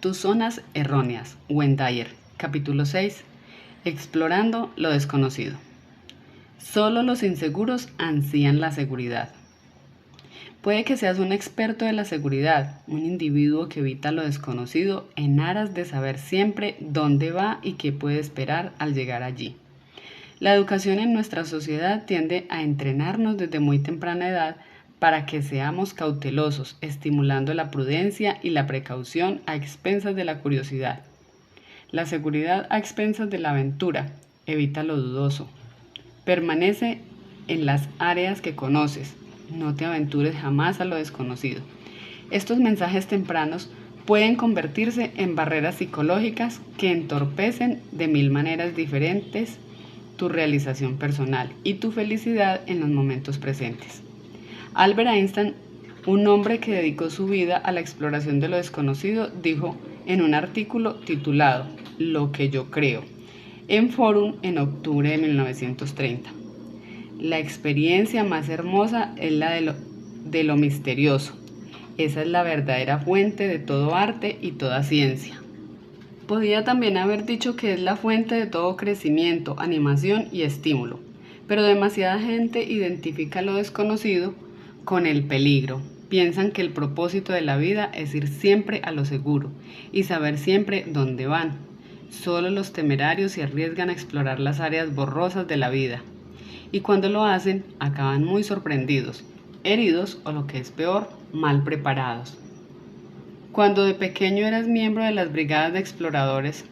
Tus zonas erróneas, Wendayer, capítulo 6, Explorando lo desconocido. Solo los inseguros ansían la seguridad. Puede que seas un experto de la seguridad, un individuo que evita lo desconocido en aras de saber siempre dónde va y qué puede esperar al llegar allí. La educación en nuestra sociedad tiende a entrenarnos desde muy temprana edad para que seamos cautelosos, estimulando la prudencia y la precaución a expensas de la curiosidad. La seguridad a expensas de la aventura, evita lo dudoso. Permanece en las áreas que conoces, no te aventures jamás a lo desconocido. Estos mensajes tempranos pueden convertirse en barreras psicológicas que entorpecen de mil maneras diferentes tu realización personal y tu felicidad en los momentos presentes. Albert Einstein, un hombre que dedicó su vida a la exploración de lo desconocido, dijo en un artículo titulado Lo que yo creo, en Forum en octubre de 1930. La experiencia más hermosa es la de lo misterioso. Esa es la verdadera fuente de todo arte y toda ciencia. Podía también haber dicho que es la fuente de todo crecimiento, animación y estímulo, pero demasiada gente identifica lo desconocido con el peligro. Piensan que el propósito de la vida es ir siempre a lo seguro y saber siempre dónde van. Solo los temerarios se arriesgan a explorar las áreas borrosas de la vida. Y cuando lo hacen, acaban muy sorprendidos, heridos o lo que es peor, mal preparados. Cuando de pequeño eras miembro de las brigadas de exploradores,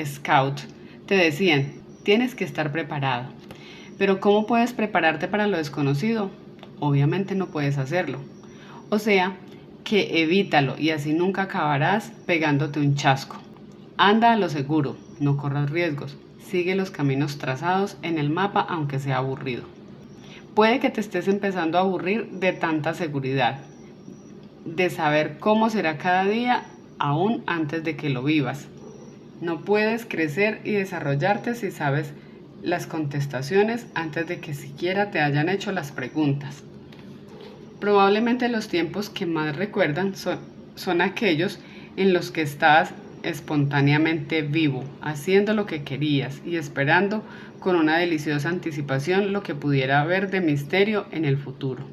Scout, te decían, tienes que estar preparado. Pero ¿cómo puedes prepararte para lo desconocido? Obviamente no puedes hacerlo. O sea, que evítalo y así nunca acabarás pegándote un chasco. Anda a lo seguro, no corras riesgos. Sigue los caminos trazados en el mapa aunque sea aburrido. Puede que te estés empezando a aburrir de tanta seguridad, de saber cómo será cada día aún antes de que lo vivas. No puedes crecer y desarrollarte si sabes las contestaciones antes de que siquiera te hayan hecho las preguntas. Probablemente los tiempos que más recuerdan son aquellos en los que estabas espontáneamente vivo, haciendo lo que querías y esperando con una deliciosa anticipación lo que pudiera haber de misterio en el futuro.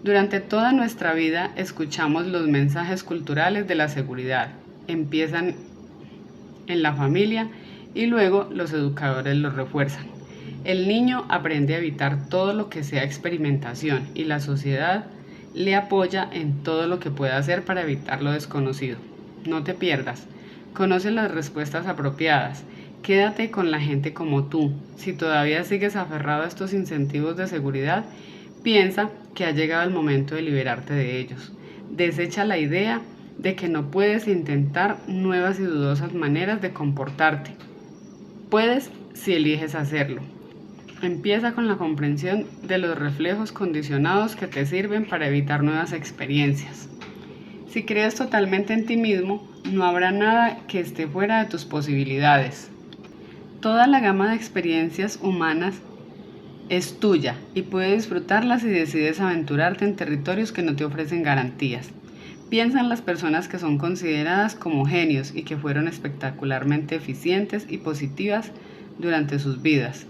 Durante toda nuestra vida escuchamos los mensajes culturales de la seguridad. Empiezan en la familia y luego los educadores los refuerzan. El niño aprende a evitar todo lo que sea experimentación y la sociedad le apoya en todo lo que pueda hacer para evitar lo desconocido. No te pierdas, conoce las respuestas apropiadas, quédate con la gente como tú. Si todavía sigues aferrado a estos incentivos de seguridad, piensa que ha llegado el momento de liberarte de ellos. Desecha la idea de que no puedes intentar nuevas y dudosas maneras de comportarte. Puedes si eliges hacerlo. Empieza con la comprensión de los reflejos condicionados que te sirven para evitar nuevas experiencias. Si crees totalmente en ti mismo, no habrá nada que esté fuera de tus posibilidades. Toda la gama de experiencias humanas es tuya y puedes disfrutarlas si decides aventurarte en territorios que no te ofrecen garantías. Piensa en las personas que son consideradas como genios y que fueron espectacularmente eficientes y positivas durante sus vidas.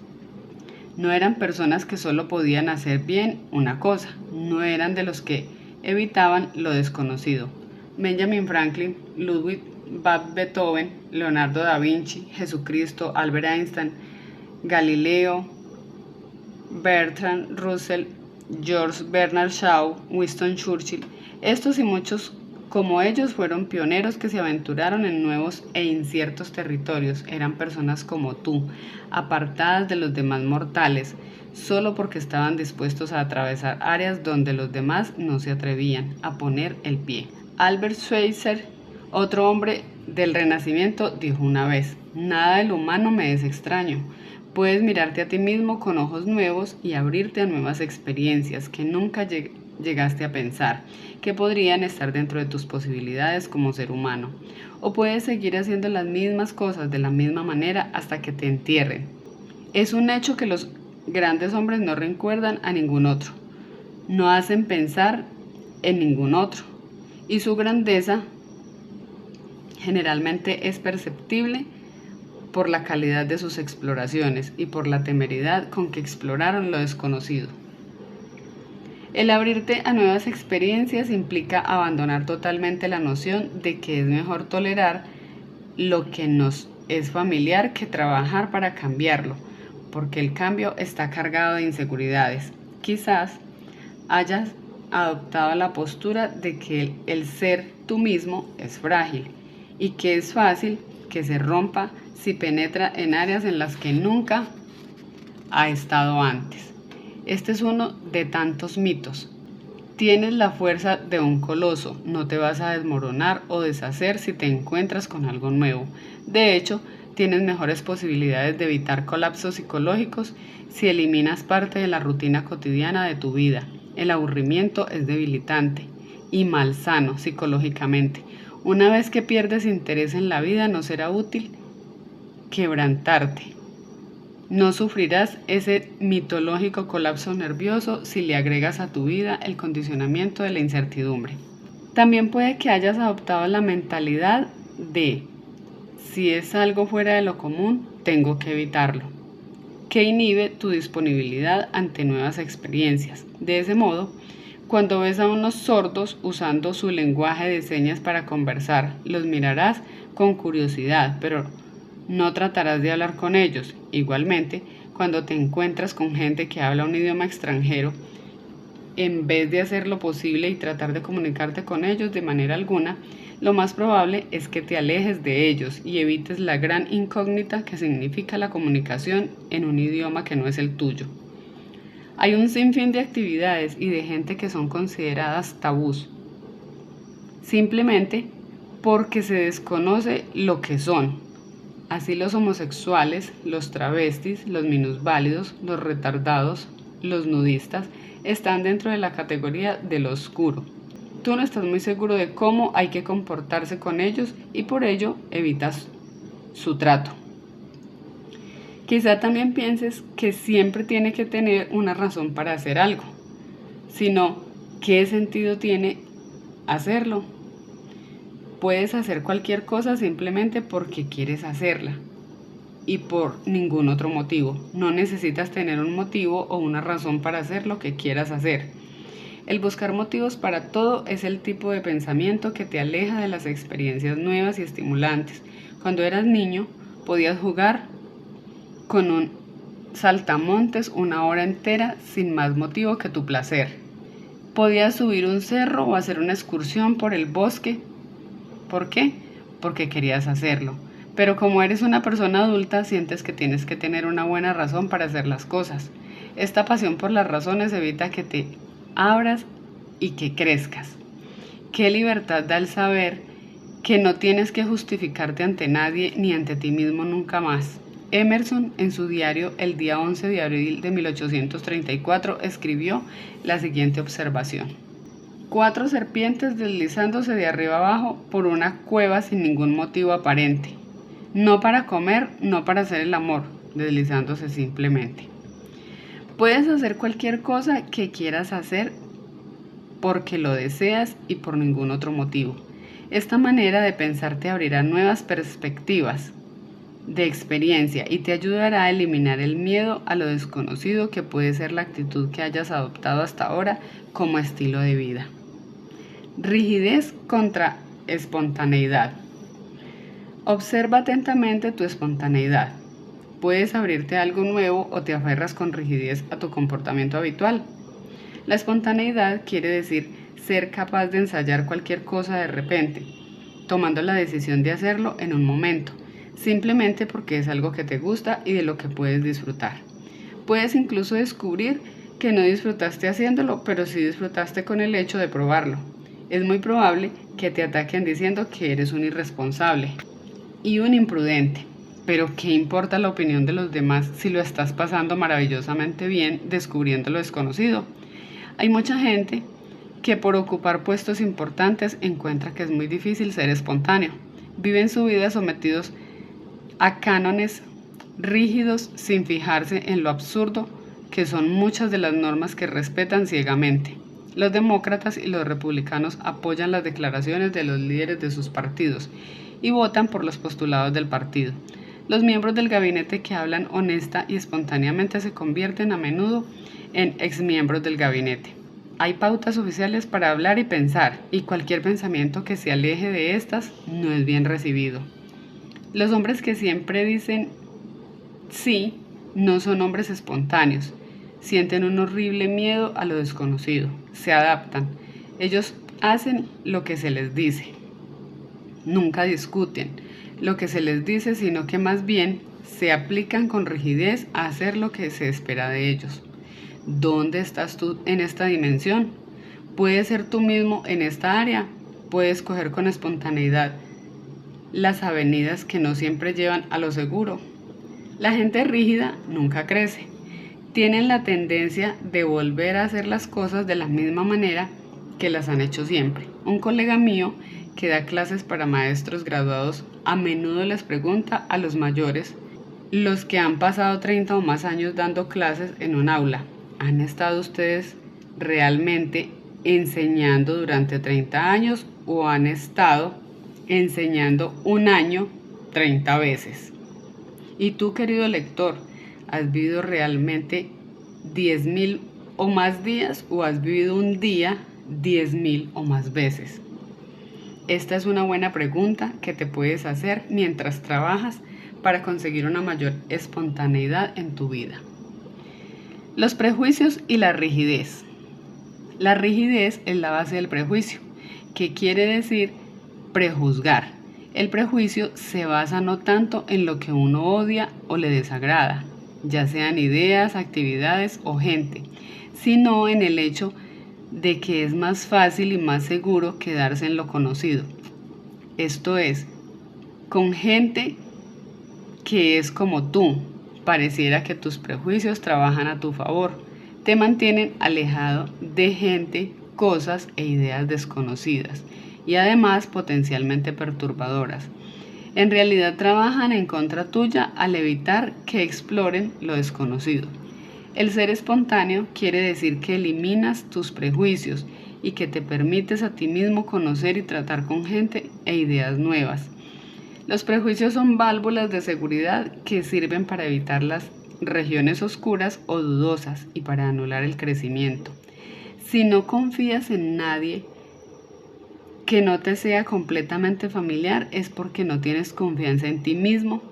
No eran personas que solo podían hacer bien una cosa, no eran de los que evitaban lo desconocido. Benjamin Franklin, Ludwig van Beethoven, Leonardo da Vinci, Jesucristo, Albert Einstein, Galileo, Bertrand Russell, George Bernard Shaw, Winston Churchill, estos y muchos como ellos fueron pioneros que se aventuraron en nuevos e inciertos territorios. Eran personas como tú, apartadas de los demás mortales, solo porque estaban dispuestos a atravesar áreas donde los demás no se atrevían a poner el pie. Albert Schweitzer, otro hombre del Renacimiento, dijo una vez, nada de lo humano me es extraño. Puedes mirarte a ti mismo con ojos nuevos y abrirte a nuevas experiencias que nunca llegaste a pensar que podrían estar dentro de tus posibilidades como ser humano. O puedes seguir haciendo las mismas cosas de la misma manera hasta que te entierren. Es un hecho que los grandes hombres no recuerdan a ningún otro, no hacen pensar en ningún otro, y su grandeza Generalmente es perceptible por la calidad de sus exploraciones y por la temeridad con que exploraron lo desconocido. El abrirte a nuevas experiencias implica abandonar totalmente la noción de que es mejor tolerar lo que nos es familiar que trabajar para cambiarlo, porque el cambio está cargado de inseguridades. Quizás hayas adoptado la postura de que el ser tú mismo es frágil y que es fácil que se rompa si penetra en áreas en las que nunca ha estado antes. Este es uno de tantos mitos. Tienes la fuerza de un coloso, no te vas a desmoronar o deshacer si te encuentras con algo nuevo. De hecho, tienes mejores posibilidades de evitar colapsos psicológicos si eliminas parte de la rutina cotidiana de tu vida. El aburrimiento es debilitante y malsano psicológicamente. Una vez que pierdes interés en la vida, no será útil quebrantarte. No sufrirás ese mitológico colapso nervioso si le agregas a tu vida el condicionamiento de la incertidumbre. También puede que hayas adoptado la mentalidad de si es algo fuera de lo común, tengo que evitarlo, que inhibe tu disponibilidad ante nuevas experiencias. De ese modo, cuando ves a unos sordos usando su lenguaje de señas para conversar, los mirarás con curiosidad, pero no tratarás de hablar con ellos. Igualmente, cuando te encuentras con gente que habla un idioma extranjero, en vez de hacer lo posible y tratar de comunicarte con ellos de manera alguna, lo más probable es que te alejes de ellos y evites la gran incógnita que significa la comunicación en un idioma que no es el tuyo. Hay un sinfín de actividades y de gente que son consideradas tabús, simplemente porque se desconoce lo que son. Así los homosexuales, los travestis, los minusválidos, los retardados, los nudistas, están dentro de la categoría de lo oscuro. Tú no estás muy seguro de cómo hay que comportarse con ellos y por ello evitas su trato. Quizá también pienses que siempre tiene que tener una razón para hacer algo, sino ¿qué sentido tiene hacerlo? Puedes hacer cualquier cosa simplemente porque quieres hacerla y por ningún otro motivo. No necesitas tener un motivo o una razón para hacer lo que quieras hacer. El buscar motivos para todo es el tipo de pensamiento que te aleja de las experiencias nuevas y estimulantes. Cuando eras niño, podías jugar con un saltamontes una hora entera sin más motivo que tu placer. Podías subir un cerro o hacer una excursión por el bosque. ¿Por qué? Porque querías hacerlo. Pero como eres una persona adulta, sientes que tienes que tener una buena razón para hacer las cosas. Esta pasión por las razones evita que te abras y que crezcas. Qué libertad da el saber que no tienes que justificarte ante nadie ni ante ti mismo nunca más. Emerson, en su diario el día 11 de abril de 1834, escribió la siguiente observación: 4 serpientes deslizándose de arriba abajo por una cueva sin ningún motivo aparente. No para comer, no para hacer el amor, deslizándose simplemente. Puedes hacer cualquier cosa que quieras hacer porque lo deseas y por ningún otro motivo. Esta manera de pensar te abrirá nuevas perspectivas de experiencia y te ayudará a eliminar el miedo a lo desconocido que puede ser la actitud que hayas adoptado hasta ahora como estilo de vida. Rigidez contra espontaneidad. Observa atentamente tu espontaneidad. Puedes abrirte a algo nuevo o te aferras con rigidez a tu comportamiento habitual. La espontaneidad quiere decir ser capaz de ensayar cualquier cosa de repente, tomando la decisión de hacerlo en un momento, simplemente porque es algo que te gusta y de lo que puedes disfrutar. Puedes incluso descubrir que no disfrutaste haciéndolo, pero sí disfrutaste con el hecho de probarlo. Es muy probable que te ataquen diciendo que eres un irresponsable y un imprudente, pero ¿qué importa la opinión de los demás si lo estás pasando maravillosamente bien descubriendo lo desconocido? Hay mucha gente que por ocupar puestos importantes encuentra que es muy difícil ser espontáneo. Viven su vida sometidos a cánones rígidos sin fijarse en lo absurdo que son muchas de las normas que respetan ciegamente. Los demócratas y los republicanos apoyan las declaraciones de los líderes de sus partidos y votan por los postulados del partido. Los miembros del gabinete que hablan honesta y espontáneamente se convierten a menudo en exmiembros del gabinete. Hay pautas oficiales para hablar y pensar, y cualquier pensamiento que se aleje de estas no es bien recibido. Los hombres que siempre dicen sí no son hombres espontáneos. Sienten un horrible miedo a lo desconocido. Se adaptan. Ellos hacen lo que se les dice. Nunca discuten lo que se les dice, sino que más bien se aplican con rigidez a hacer lo que se espera de ellos. ¿Dónde estás tú en esta dimensión? ¿Puedes ser tú mismo en esta área? ¿Puedes coger con espontaneidad las avenidas que no siempre llevan a lo seguro? La gente rígida nunca crece. Tienen la tendencia de volver a hacer las cosas de la misma manera que las han hecho siempre. Un colega mío que da clases para maestros graduados a menudo les pregunta a los mayores, los que han pasado 30 o más años dando clases en un aula, ¿han estado ustedes realmente enseñando durante 30 años o han estado enseñando un año 30 veces? Y tú, querido lector, ¿has vivido realmente 10.000 o más días o has vivido un día 10.000 o más veces? Esta es una buena pregunta que te puedes hacer mientras trabajas para conseguir una mayor espontaneidad en tu vida. Los prejuicios y la rigidez. La rigidez es la base del prejuicio, que quiere decir prejuzgar. El prejuicio se basa no tanto en lo que uno odia o le desagrada, ya sean ideas, actividades o gente, sino en el hecho de que es más fácil y más seguro quedarse en lo conocido. Esto es, con gente que es como tú, pareciera que tus prejuicios trabajan a tu favor, te mantienen alejado de gente, cosas e ideas desconocidas y además potencialmente perturbadoras. En realidad trabajan en contra tuya al evitar que exploren lo desconocido. El ser espontáneo quiere decir que eliminas tus prejuicios y que te permites a ti mismo conocer y tratar con gente e ideas nuevas. Los prejuicios son válvulas de seguridad que sirven para evitar las regiones oscuras o dudosas y para anular el crecimiento. Si no confías en nadie que no te sea completamente familiar, es porque no tienes confianza en ti mismo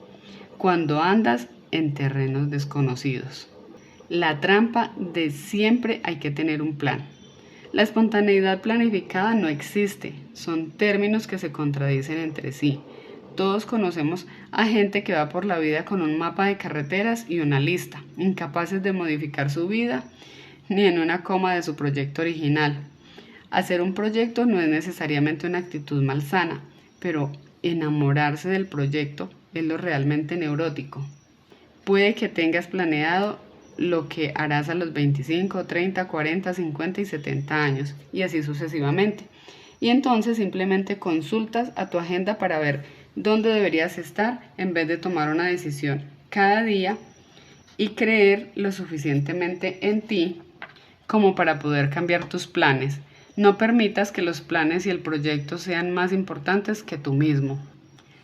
cuando andas en terrenos desconocidos. La trampa de siempre hay que tener un plan. La espontaneidad planificada no existe, son términos que se contradicen entre sí. Todos conocemos a gente que va por la vida con un mapa de carreteras y una lista, incapaces de modificar su vida ni en una coma de su proyecto original. Hacer un proyecto no es necesariamente una actitud malsana, pero enamorarse del proyecto es lo realmente neurótico. Puede que tengas planeado lo que harás a los 25, 30, 40, 50 y 70 años, y así sucesivamente. Y entonces simplemente consultas a tu agenda para ver dónde deberías estar en vez de tomar una decisión cada día y creer lo suficientemente en ti como para poder cambiar tus planes. No permitas que los planes y el proyecto sean más importantes que tú mismo.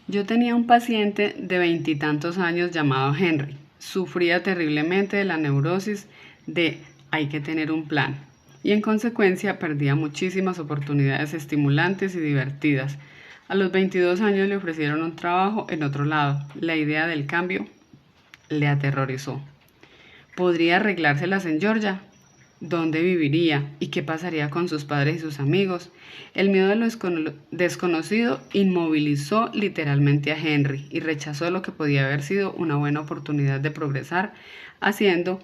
Yo tenía un paciente de 20 y tantos años llamado Henry. Sufría terriblemente de la neurosis de hay que tener un plan y en consecuencia perdía muchísimas oportunidades estimulantes y divertidas. A los 22 años le ofrecieron un trabajo en otro lado. La idea del cambio le aterrorizó. ¿Podría arreglárselas en Georgia? ¿Dónde viviría? ¿Y qué pasaría con sus padres y sus amigos? El miedo a lo desconocido inmovilizó literalmente a Henry y rechazó lo que podía haber sido una buena oportunidad de progresar haciendo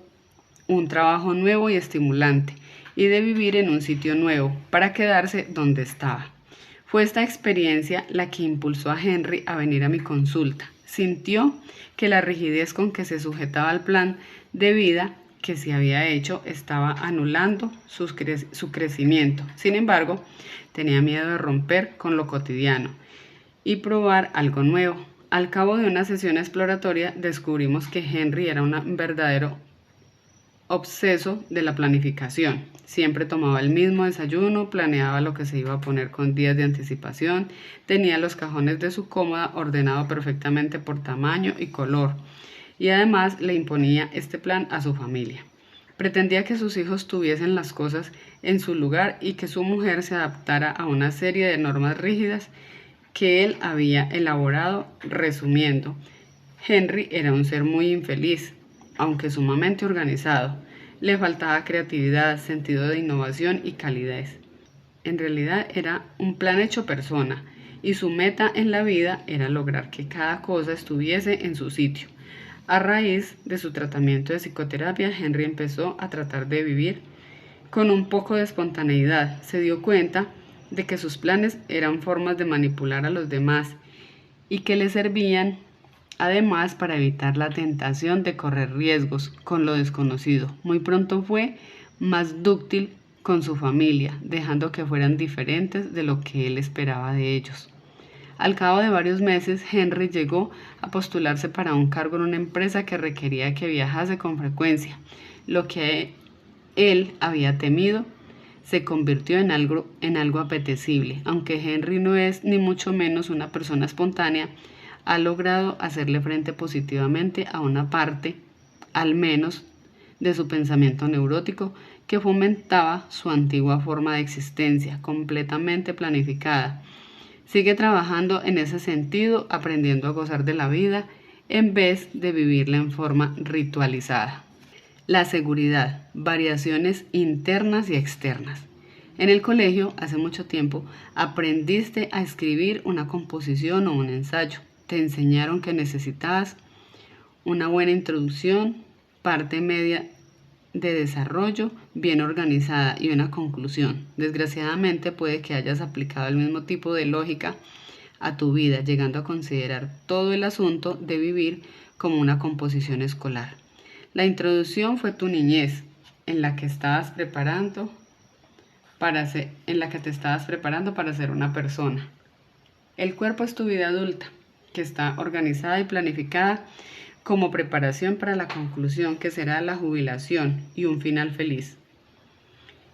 un trabajo nuevo y estimulante y de vivir en un sitio nuevo para quedarse donde estaba. Fue esta experiencia la que impulsó a Henry a venir a mi consulta. Sintió que la rigidez con que se sujetaba al plan de vida que se había hecho estaba anulando su crecimiento. Sin embargo, tenía miedo de romper con lo cotidiano y probar algo nuevo. Al cabo de una sesión exploratoria, descubrimos que Henry era un verdadero obseso de la planificación. Siempre tomaba el mismo desayuno, planeaba lo que se iba a poner con días de anticipación, tenía los cajones de su cómoda ordenado perfectamente por tamaño y color, y además le imponía este plan a su familia. Pretendía que sus hijos tuviesen las cosas en su lugar y que su mujer se adaptara a una serie de normas rígidas que él había elaborado. Resumiendo, Henry era un ser muy infeliz, aunque sumamente organizado. Le faltaba creatividad, sentido de innovación y calidez. En realidad era un plan hecho persona, y su meta en la vida era lograr que cada cosa estuviese en su sitio. A raíz de su tratamiento de psicoterapia, Henry empezó a tratar de vivir con un poco de espontaneidad. Se dio cuenta de que sus planes eran formas de manipular a los demás y que le servían además para evitar la tentación de correr riesgos con lo desconocido. Muy pronto fue más dúctil con su familia, dejando que fueran diferentes de lo que él esperaba de ellos. Al cabo de varios meses, Henry llegó a postularse para un cargo en una empresa que requería que viajase con frecuencia. Lo que él había temido se convirtió en algo apetecible. Aunque Henry no es ni mucho menos una persona espontánea, ha logrado hacerle frente positivamente a una parte, al menos, de su pensamiento neurótico que fomentaba su antigua forma de existencia, completamente planificada. Sigue trabajando en ese sentido, aprendiendo a gozar de la vida en vez de vivirla en forma ritualizada. La seguridad, variaciones internas y externas. En el colegio, hace mucho tiempo, aprendiste a escribir una composición o un ensayo. Te enseñaron que necesitabas una buena introducción, parte media de desarrollo bien organizada y una conclusión. Desgraciadamente puede que hayas aplicado el mismo tipo de lógica a tu vida, llegando a considerar todo el asunto de vivir como una composición escolar. La introducción fue tu niñez, en la que te estabas preparando para ser una persona. El cuerpo es tu vida adulta, que está organizada y planificada como preparación para la conclusión, que será la jubilación y un final feliz.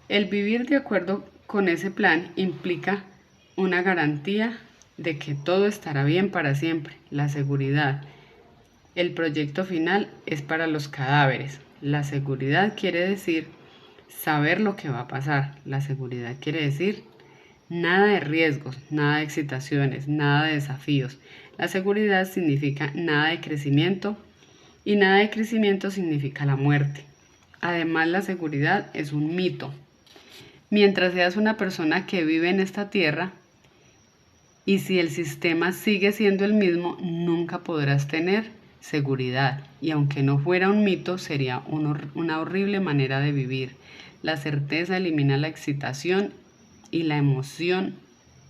El vivir de acuerdo con ese plan implica una garantía de que todo estará bien para siempre, la seguridad. El proyecto final es para los cadáveres. La seguridad quiere decir saber lo que va a pasar. La seguridad quiere decir nada de riesgos, nada de excitaciones, nada de desafíos. La seguridad significa nada de crecimiento y nada de crecimiento significa la muerte. Además, la seguridad es un mito. Mientras seas una persona que vive en esta tierra y si el sistema sigue siendo el mismo, nunca podrás tener seguridad. Y aunque no fuera un mito, sería una horrible manera de vivir. La certeza elimina la excitación y la emoción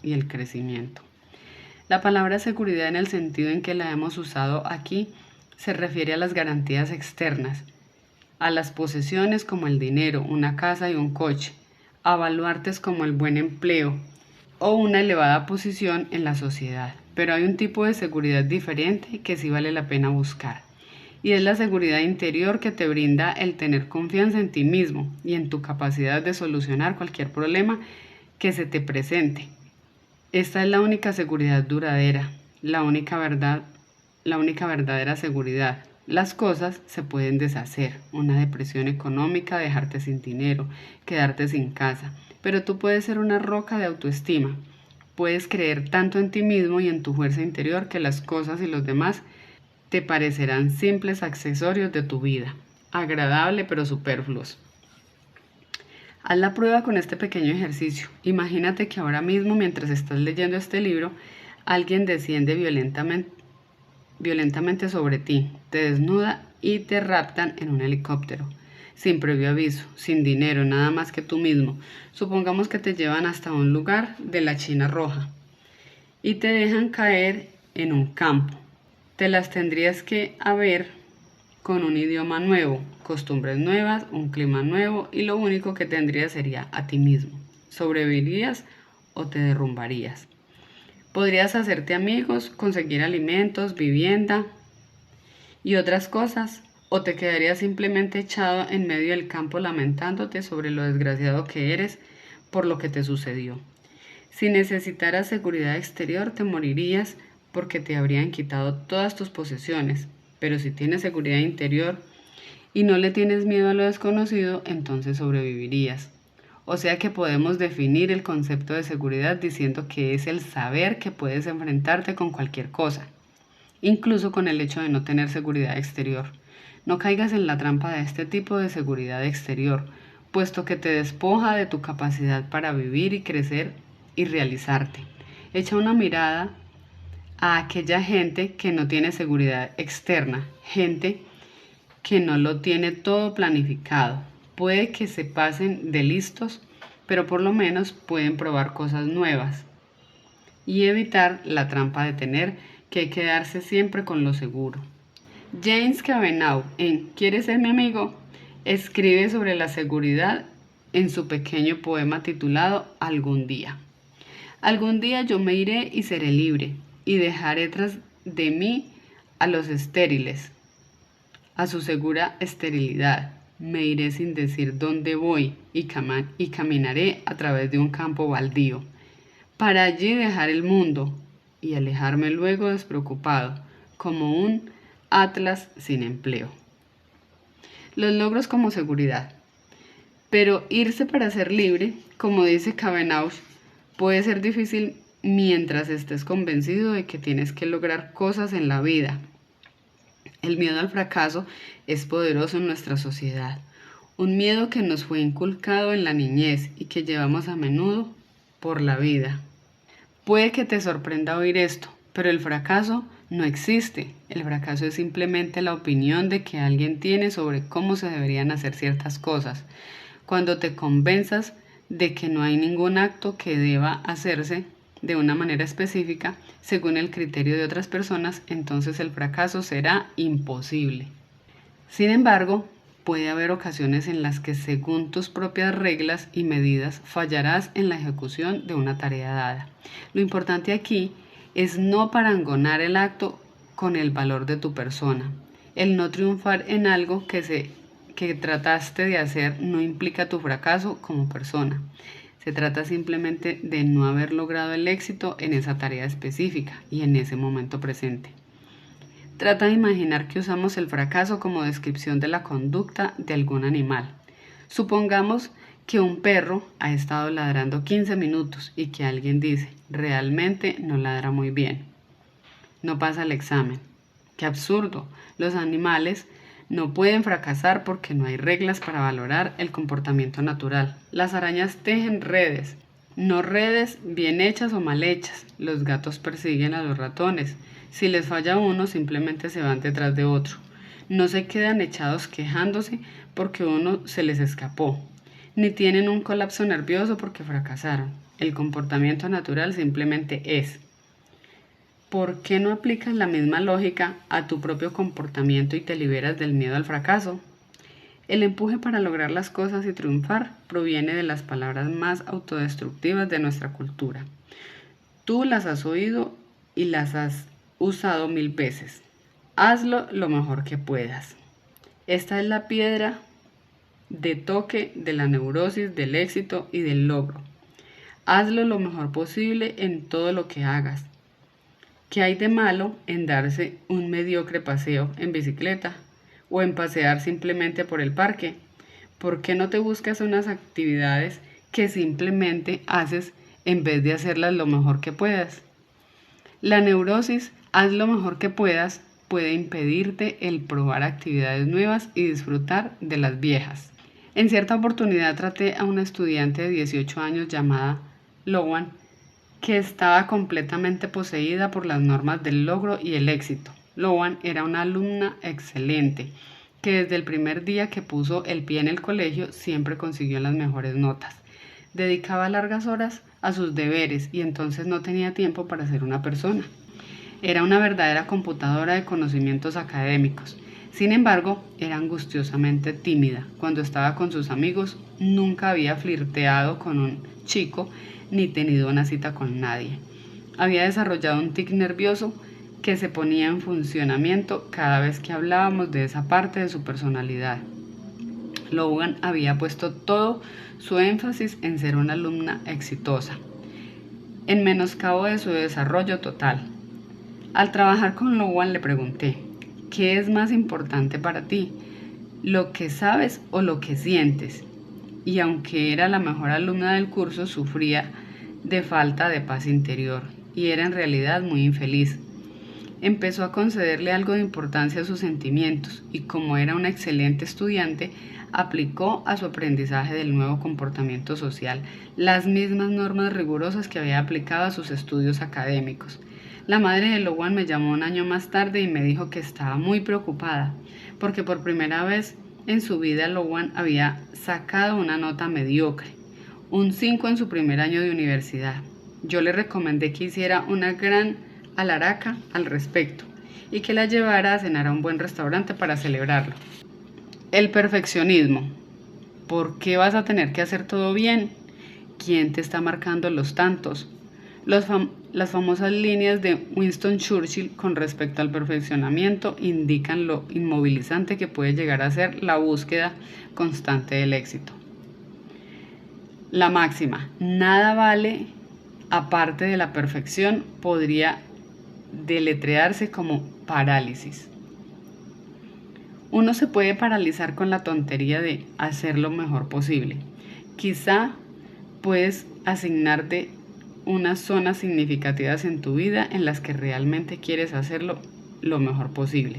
y el crecimiento. La palabra seguridad, en el sentido en que la hemos usado aquí, se refiere a las garantías externas, a las posesiones como el dinero, una casa y un coche, a baluartes como el buen empleo o una elevada posición en la sociedad. Pero hay un tipo de seguridad diferente que sí vale la pena buscar, y es la seguridad interior que te brinda el tener confianza en ti mismo y en tu capacidad de solucionar cualquier problema que se te presente. Esta es la única seguridad duradera, la única verdadera seguridad. Las cosas se pueden deshacer, una depresión económica, dejarte sin dinero, quedarte sin casa, pero tú puedes ser una roca de autoestima. Puedes creer tanto en ti mismo y en tu fuerza interior que las cosas y los demás te parecerán simples accesorios de tu vida, agradable pero superfluos. Haz la prueba con este pequeño ejercicio. Imagínate que ahora mismo, mientras estás leyendo este libro, alguien desciende violentamente sobre ti, te desnuda y te raptan en un helicóptero, sin previo aviso, sin dinero, nada más que tú mismo. Supongamos que te llevan hasta un lugar de la China roja y te dejan caer en un campo. Te las tendrías que haber con un idioma nuevo, costumbres nuevas, un clima nuevo, y lo único que tendrías sería a ti mismo. ¿Sobrevivirías o te derrumbarías? Podrías hacerte amigos, conseguir alimentos, vivienda y otras cosas, ¿O te quedarías simplemente echado en medio del campo lamentándote sobre lo desgraciado que eres por lo que te sucedió? Si necesitaras seguridad exterior, te morirías porque te habrían quitado todas tus posesiones, pero si tienes seguridad interior y no le tienes miedo a lo desconocido, entonces sobrevivirías. O sea que podemos definir el concepto de seguridad diciendo que es el saber que puedes enfrentarte con cualquier cosa, incluso con el hecho de no tener seguridad exterior. No caigas en la trampa de este tipo de seguridad exterior, puesto que te despoja de tu capacidad para vivir y crecer y realizarte. Echa una mirada a aquella gente que no tiene seguridad externa, gente que no lo tiene todo planificado. Puede que se pasen de listos, pero por lo menos pueden probar cosas nuevas y evitar la trampa de tener que quedarse siempre con lo seguro. James Cavenagh, en ¿Quieres ser mi amigo?, escribe sobre la seguridad en su pequeño poema titulado Algún día. Algún día yo me iré y seré libre, y dejaré tras de mí a los estériles, a su segura esterilidad. Me iré sin decir dónde voy y caminaré a través de un campo baldío, para allí dejar el mundo y alejarme luego despreocupado, como un atlas sin empleo. Los logros como seguridad. Pero irse para ser libre, como dice Cavenagh, puede ser difícil mientras estés convencido de que tienes que lograr cosas en la vida. El miedo al fracaso es poderoso en nuestra sociedad, un miedo que nos fue inculcado en la niñez y que llevamos a menudo por la vida. Puede que te sorprenda oír esto, pero el fracaso no existe. El fracaso es simplemente la opinión de que alguien tiene sobre cómo se deberían hacer ciertas cosas. Cuando te convenzas de que no hay ningún acto que deba hacerse de una manera específica, según el criterio de otras personas, entonces el fracaso será imposible. Sin embargo, puede haber ocasiones en las que, según tus propias reglas y medidas, fallarás en la ejecución de una tarea dada. Lo importante aquí es no parangonar el acto con el valor de tu persona. El no triunfar en algo que trataste de hacer no implica tu fracaso como persona. Se trata simplemente de no haber logrado el éxito en esa tarea específica y en ese momento presente. Trata de imaginar que usamos el fracaso como descripción de la conducta de algún animal. Supongamos que un perro ha estado ladrando 15 minutos y que alguien dice, realmente no ladra muy bien. No pasa el examen. ¡Qué absurdo! Los animales no pueden fracasar porque no hay reglas para valorar el comportamiento natural. Las arañas tejen redes, no redes bien hechas o mal hechas. Los gatos persiguen a los ratones. Si les falla uno, simplemente se van detrás de otro. No se quedan echados quejándose porque uno se les escapó, ni tienen un colapso nervioso porque fracasaron. El comportamiento natural simplemente es. ¿Por qué no aplicas la misma lógica a tu propio comportamiento y te liberas del miedo al fracaso? El empuje para lograr las cosas y triunfar proviene de las palabras más autodestructivas de nuestra cultura. Tú las has oído y las has usado 1000 veces. Hazlo lo mejor que puedas. Esta es la piedra de toque de la neurosis del éxito y del logro. Hazlo lo mejor posible en todo lo que hagas. ¿Qué hay de malo en darse un mediocre paseo en bicicleta o en pasear simplemente por el parque? ¿Por qué no te buscas unas actividades que simplemente haces en vez de hacerlas lo mejor que puedas? La neurosis, haz lo mejor que puedas, puede impedirte el probar actividades nuevas y disfrutar de las viejas. En cierta oportunidad traté a una estudiante de 18 años llamada Lowan, que estaba completamente poseída por las normas del logro y el éxito. Lowan era una alumna excelente, que desde el primer día que puso el pie en el colegio siempre consiguió las mejores notas. Dedicaba largas horas a sus deberes y entonces no tenía tiempo para ser una persona. Era una verdadera computadora de conocimientos académicos. Sin embargo, era angustiosamente tímida. Cuando estaba con sus amigos, nunca había flirteado con un chico ni tenido una cita con nadie. Había desarrollado un tic nervioso que se ponía en funcionamiento cada vez que hablábamos de esa parte de su personalidad. Logan había puesto todo su énfasis en ser una alumna exitosa, en menoscabo de su desarrollo total. Al trabajar con Logan le pregunté, ¿qué es más importante para ti? ¿Lo que sabes o lo que sientes? Y aunque era la mejor alumna del curso, sufría de falta de paz interior y era en realidad muy infeliz. Empezó a concederle algo de importancia a sus sentimientos y como era una excelente estudiante, aplicó a su aprendizaje del nuevo comportamiento social las mismas normas rigurosas que había aplicado a sus estudios académicos. La madre de Logan me llamó un año más tarde y me dijo que estaba muy preocupada, porque por primera vez en su vida Logan había sacado una nota mediocre, un 5 en su primer año de universidad. Yo le recomendé que hiciera una gran alaraca al respecto y que la llevara a cenar a un buen restaurante para celebrarlo. El perfeccionismo. ¿Por qué vas a tener que hacer todo bien? ¿Quién te está marcando los tantos? Las famosas líneas de Winston Churchill con respecto al perfeccionamiento indican lo inmovilizante que puede llegar a ser la búsqueda constante del éxito. La máxima, nada vale aparte de la perfección, podría deletrearse como parálisis. Uno se puede paralizar con la tontería de hacer lo mejor posible. Quizá puedes asignarte unas zonas significativas en tu vida en las que realmente quieres hacerlo lo mejor posible.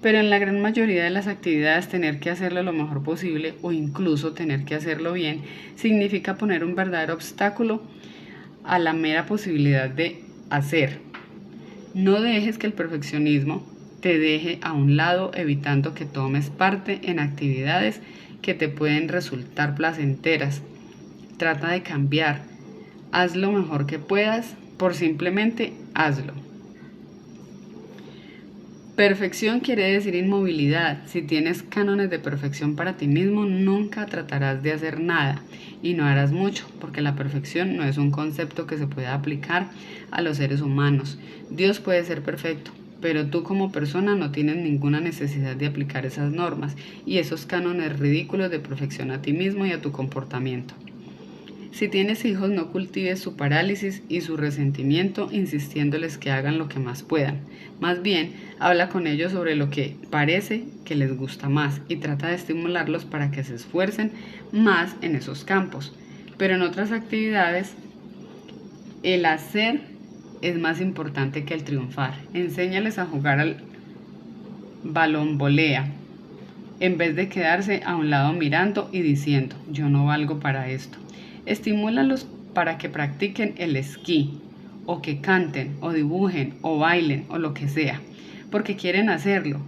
Pero en la gran mayoría de las actividades tener que hacerlo lo mejor posible o incluso tener que hacerlo bien significa poner un verdadero obstáculo a la mera posibilidad de hacer. No dejes que el perfeccionismo te deje a un lado, evitando que tomes parte en actividades que te pueden resultar placenteras. Trata de cambiar. Haz lo mejor que puedas, por simplemente hazlo. Perfección quiere decir inmovilidad. Si tienes cánones de perfección para ti mismo, nunca tratarás de hacer nada y no harás mucho, porque la perfección no es un concepto que se pueda aplicar a los seres humanos. Dios puede ser perfecto, pero tú como persona no tienes ninguna necesidad de aplicar esas normas y esos cánones ridículos de perfección a ti mismo y a tu comportamiento. Si tienes hijos, no cultives su parálisis y su resentimiento insistiéndoles que hagan lo que más puedan. Más bien, habla con ellos sobre lo que parece que les gusta más y trata de estimularlos para que se esfuercen más en esos campos. Pero en otras actividades, el hacer es más importante que el triunfar. Enséñales a jugar al balonvolea en vez de quedarse a un lado mirando y diciendo, yo no valgo para esto. Estimúlalos para que practiquen el esquí, o que canten, o dibujen, o bailen, o lo que sea, porque quieren hacerlo.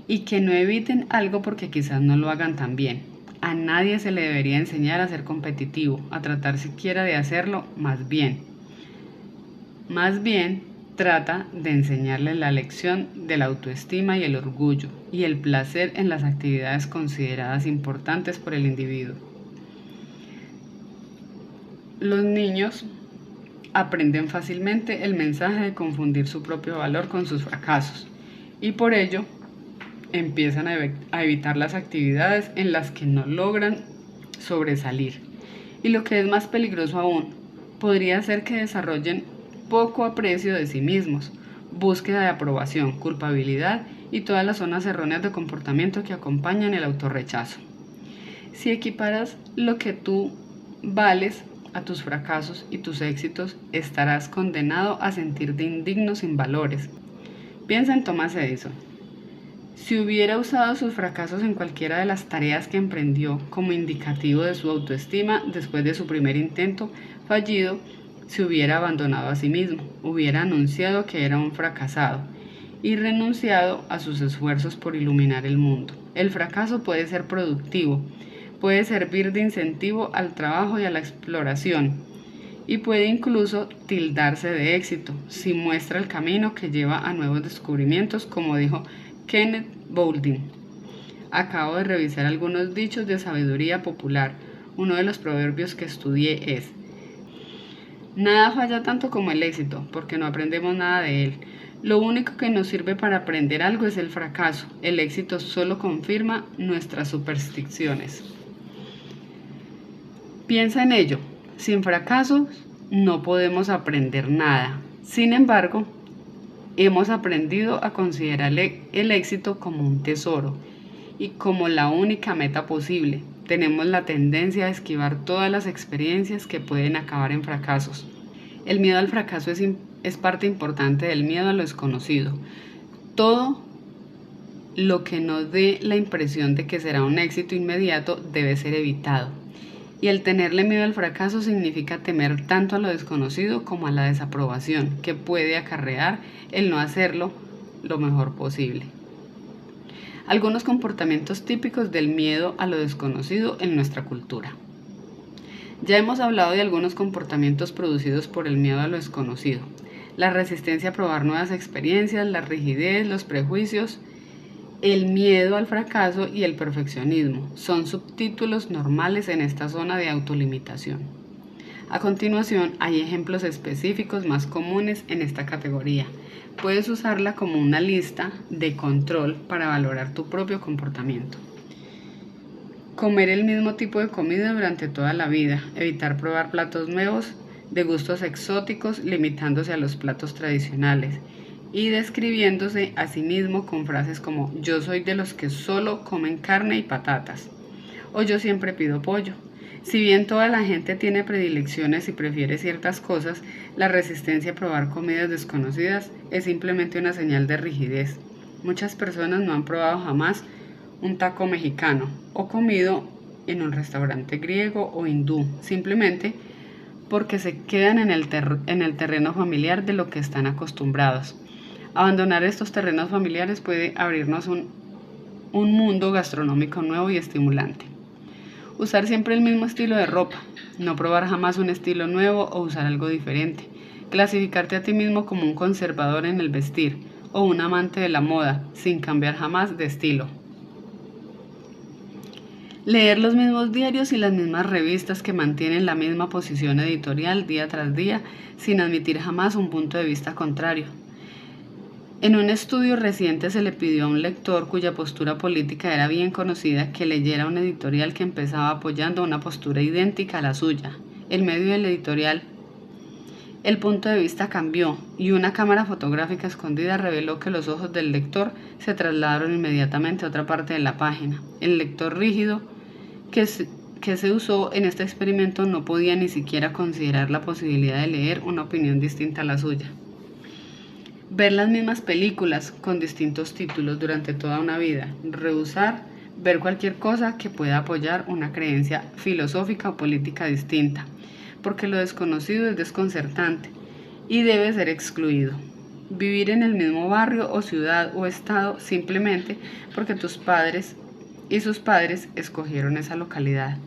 Y que no eviten algo porque quizás no lo hagan tan bien. A nadie se le debería enseñar a ser competitivo, a tratar siquiera de hacerlo más bien. Más bien, trata de enseñarle la lección de la autoestima y el orgullo, y el placer en las actividades consideradas importantes por el individuo. Los niños aprenden fácilmente el mensaje de confundir su propio valor con sus fracasos y por ello empiezan a evitar las actividades en las que no logran sobresalir. Y lo que es más peligroso aún, podría ser que desarrollen poco aprecio de sí mismos, búsqueda de aprobación, culpabilidad y todas las zonas erróneas de comportamiento que acompañan el autorrechazo. Si equiparas lo que tú vales a tus fracasos y tus éxitos, estarás condenado a sentirte indigno sin valores. Piensa en Thomas Edison. Si hubiera usado sus fracasos en cualquiera de las tareas que emprendió como indicativo de su autoestima después de su primer intento fallido, se hubiera abandonado a sí mismo, hubiera anunciado que era un fracasado y renunciado a sus esfuerzos por iluminar el mundo. El fracaso puede ser productivo, puede servir de incentivo al trabajo y a la exploración, y puede incluso tildarse de éxito si muestra el camino que lleva a nuevos descubrimientos, como dijo Kenneth Boulding. Acabo de revisar algunos dichos de sabiduría popular. Uno de los proverbios que estudié es: nada falla tanto como el éxito, porque no aprendemos nada de él. Lo único que nos sirve para aprender algo es el fracaso. El éxito solo confirma nuestras supersticiones. Piensa en ello. Sin fracasos no podemos aprender nada. Sin embargo, hemos aprendido a considerar el éxito como un tesoro y como la única meta posible. Tenemos la tendencia a esquivar todas las experiencias que pueden acabar en fracasos. El miedo al fracaso es parte importante del miedo a lo desconocido. Todo lo que nos dé la impresión de que será un éxito inmediato debe ser evitado. Y el tenerle miedo al fracaso significa temer tanto a lo desconocido como a la desaprobación que puede acarrear el no hacerlo lo mejor posible. Algunos comportamientos típicos del miedo a lo desconocido en nuestra cultura. Ya hemos hablado de algunos comportamientos producidos por el miedo a lo desconocido. La resistencia a probar nuevas experiencias, la rigidez, los prejuicios, el miedo al fracaso y el perfeccionismo son subtítulos normales en esta zona de autolimitación. A continuación, hay ejemplos específicos más comunes en esta categoría. Puedes usarla como una lista de control para valorar tu propio comportamiento. Comer el mismo tipo de comida durante toda la vida, evitar probar platos nuevos de gustos exóticos, limitándose a los platos tradicionales y describiéndose a sí mismo con frases como yo soy de los que solo comen carne y patatas o yo siempre pido pollo. Si bien toda la gente tiene predilecciones y prefiere ciertas cosas, la resistencia a probar comidas desconocidas es simplemente una señal de rigidez. Muchas personas no han probado jamás un taco mexicano o comido en un restaurante griego o hindú, simplemente porque se quedan en el terreno familiar de lo que están acostumbrados. Abandonar estos terrenos familiares puede abrirnos un mundo gastronómico nuevo y estimulante. Usar siempre el mismo estilo de ropa, no probar jamás un estilo nuevo o usar algo diferente. Clasificarte a ti mismo como un conservador en el vestir o un amante de la moda, sin cambiar jamás de estilo. Leer los mismos diarios y las mismas revistas que mantienen la misma posición editorial día tras día, sin admitir jamás un punto de vista contrario. En un estudio reciente se le pidió a un lector cuya postura política era bien conocida que leyera un editorial que empezaba apoyando una postura idéntica a la suya. En medio del editorial, el punto de vista cambió y una cámara fotográfica escondida reveló que los ojos del lector se trasladaron inmediatamente a otra parte de la página. El lector rígido que se usó en este experimento no podía ni siquiera considerar la posibilidad de leer una opinión distinta a la suya. Ver las mismas películas con distintos títulos durante toda una vida. Rehusar ver cualquier cosa que pueda apoyar una creencia filosófica o política distinta, porque lo desconocido es desconcertante y debe ser excluido. Vivir en el mismo barrio o ciudad o estado simplemente porque tus padres y sus padres escogieron esa localidad.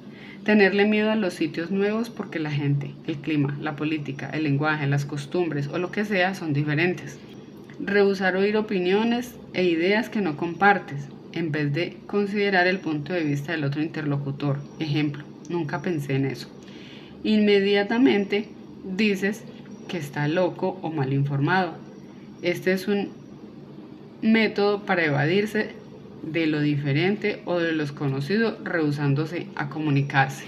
Tenerle miedo a los sitios nuevos porque la gente, el clima, la política, el lenguaje, las costumbres o lo que sea son diferentes. Rehusar oír opiniones e ideas que no compartes, en vez de considerar el punto de vista del otro interlocutor. Ejemplo, nunca pensé en eso. Inmediatamente dices que está loco o mal informado. Este es un método para evadirse de lo diferente o de lo desconocido, rehusándose a comunicarse.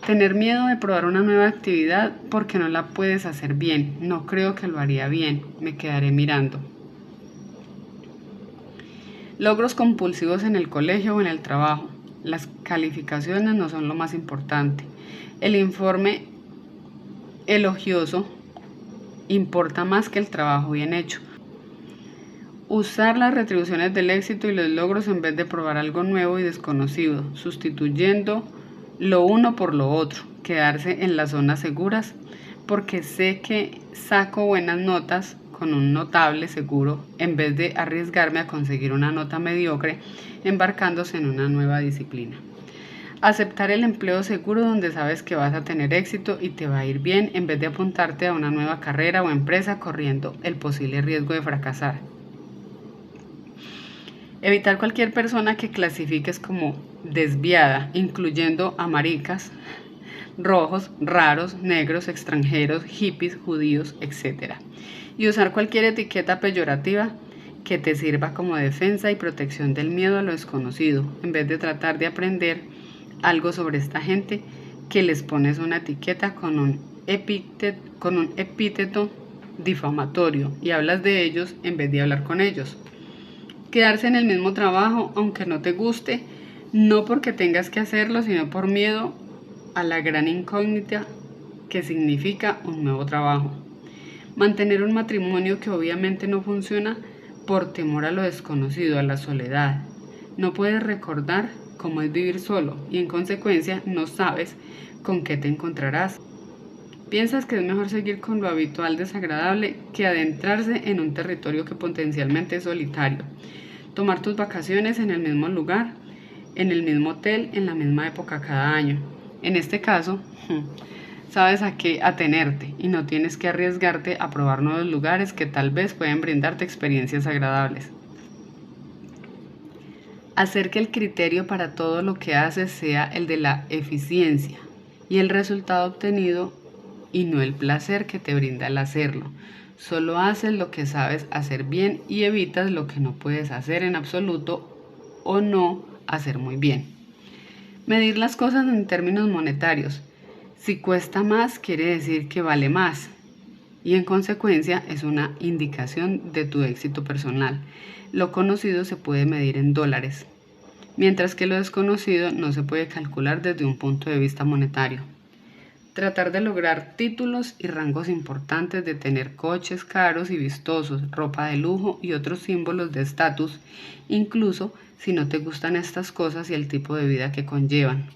Tener miedo de probar una nueva actividad porque no la puedes hacer bien. No creo que lo haría bien, me quedaré mirando. Logros compulsivos en el colegio o en el trabajo. Las calificaciones no son lo más importante. El informe elogioso importa más que el trabajo bien hecho. Usar las retribuciones del éxito y los logros en vez de probar algo nuevo y desconocido, sustituyendo lo uno por lo otro, quedarse en las zonas seguras, porque sé que saco buenas notas con un notable seguro en vez de arriesgarme a conseguir una nota mediocre embarcándose en una nueva disciplina. Aceptar el empleo seguro donde sabes que vas a tener éxito y te va a ir bien en vez de apuntarte a una nueva carrera o empresa corriendo el posible riesgo de fracasar. Evitar cualquier persona que clasifiques como desviada, incluyendo a maricas, rojos, raros, negros, extranjeros, hippies, judíos, etc. y usar cualquier etiqueta peyorativa que te sirva como defensa y protección del miedo a lo desconocido, en vez de tratar de aprender algo sobre esta gente que les pones una etiqueta con un epíteto difamatorio y hablas de ellos en vez de hablar con ellos. Quedarse en el mismo trabajo aunque no te guste, no porque tengas que hacerlo, sino por miedo a la gran incógnita que significa un nuevo trabajo. Mantener un matrimonio que obviamente no funciona por temor a lo desconocido, a la soledad. No puedes recordar cómo es vivir solo y en consecuencia no sabes con qué te encontrarás. Piensas que es mejor seguir con lo habitual desagradable que adentrarse en un territorio que potencialmente es solitario. Tomar tus vacaciones en el mismo lugar, en el mismo hotel, en la misma época cada año. En este caso, sabes a qué atenerte y no tienes que arriesgarte a probar nuevos lugares que tal vez pueden brindarte experiencias agradables. Hacer que el criterio para todo lo que haces sea el de la eficiencia y el resultado obtenido y no el placer que te brinda el hacerlo. Solo haces lo que sabes hacer bien y evitas lo que no puedes hacer en absoluto o no hacer muy bien. Medir las cosas en términos monetarios. Si cuesta más, quiere decir que vale más y en consecuencia es una indicación de tu éxito personal. Lo conocido se puede medir en dólares, mientras que lo desconocido no se puede calcular desde un punto de vista monetario. Tratar de lograr títulos y rangos importantes, de tener coches caros y vistosos, ropa de lujo y otros símbolos de estatus, incluso si no te gustan estas cosas y el tipo de vida que conllevan.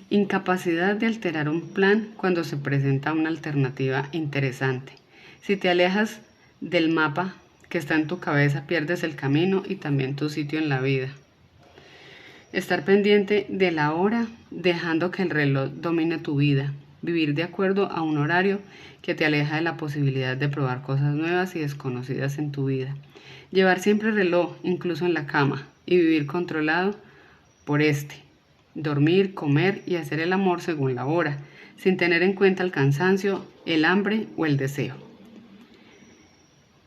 Incapacidad de alterar un plan cuando se presenta una alternativa interesante. Si te alejas del mapa que está en tu cabeza, pierdes el camino y también tu sitio en la vida. Estar pendiente de la hora, dejando que el reloj domine tu vida. Vivir de acuerdo a un horario que te aleja de la posibilidad de probar cosas nuevas y desconocidas en tu vida. Llevar siempre reloj, incluso en la cama, y vivir controlado por este. Dormir, comer y hacer el amor según la hora, sin tener en cuenta el cansancio, el hambre o el deseo.